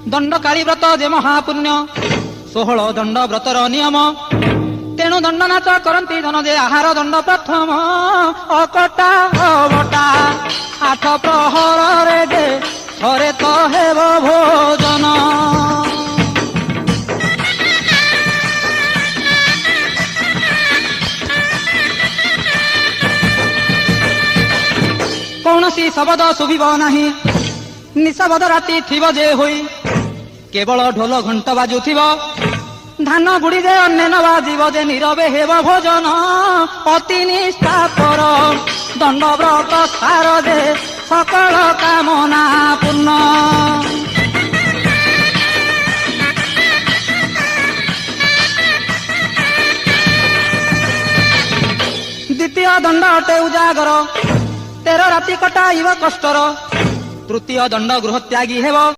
दंडकाली व्रत जे महापुण्य 16 दंड व्रतर नियम तेणु दंड नाच करती जन जे आहार दंड प्रथम अकटा अबटा 8 प्रहर रे जे थरे तो हेब भोजन। कौनसी शब्द शुभिब नाही निशब्द राति थिब जे होई केवल ढोल घंट बाजुथिब धान गुड़ी जे अन्य न बाजिब जे नीरवे हेब भोजन अति निष्ठापर दंड व्रत सार जे सकल कामना पूर्ण। द्वितीय दंड अटे उजागर 13 राति कटाइब कष्टर तृतीय दंड गृह त्यागी हेब।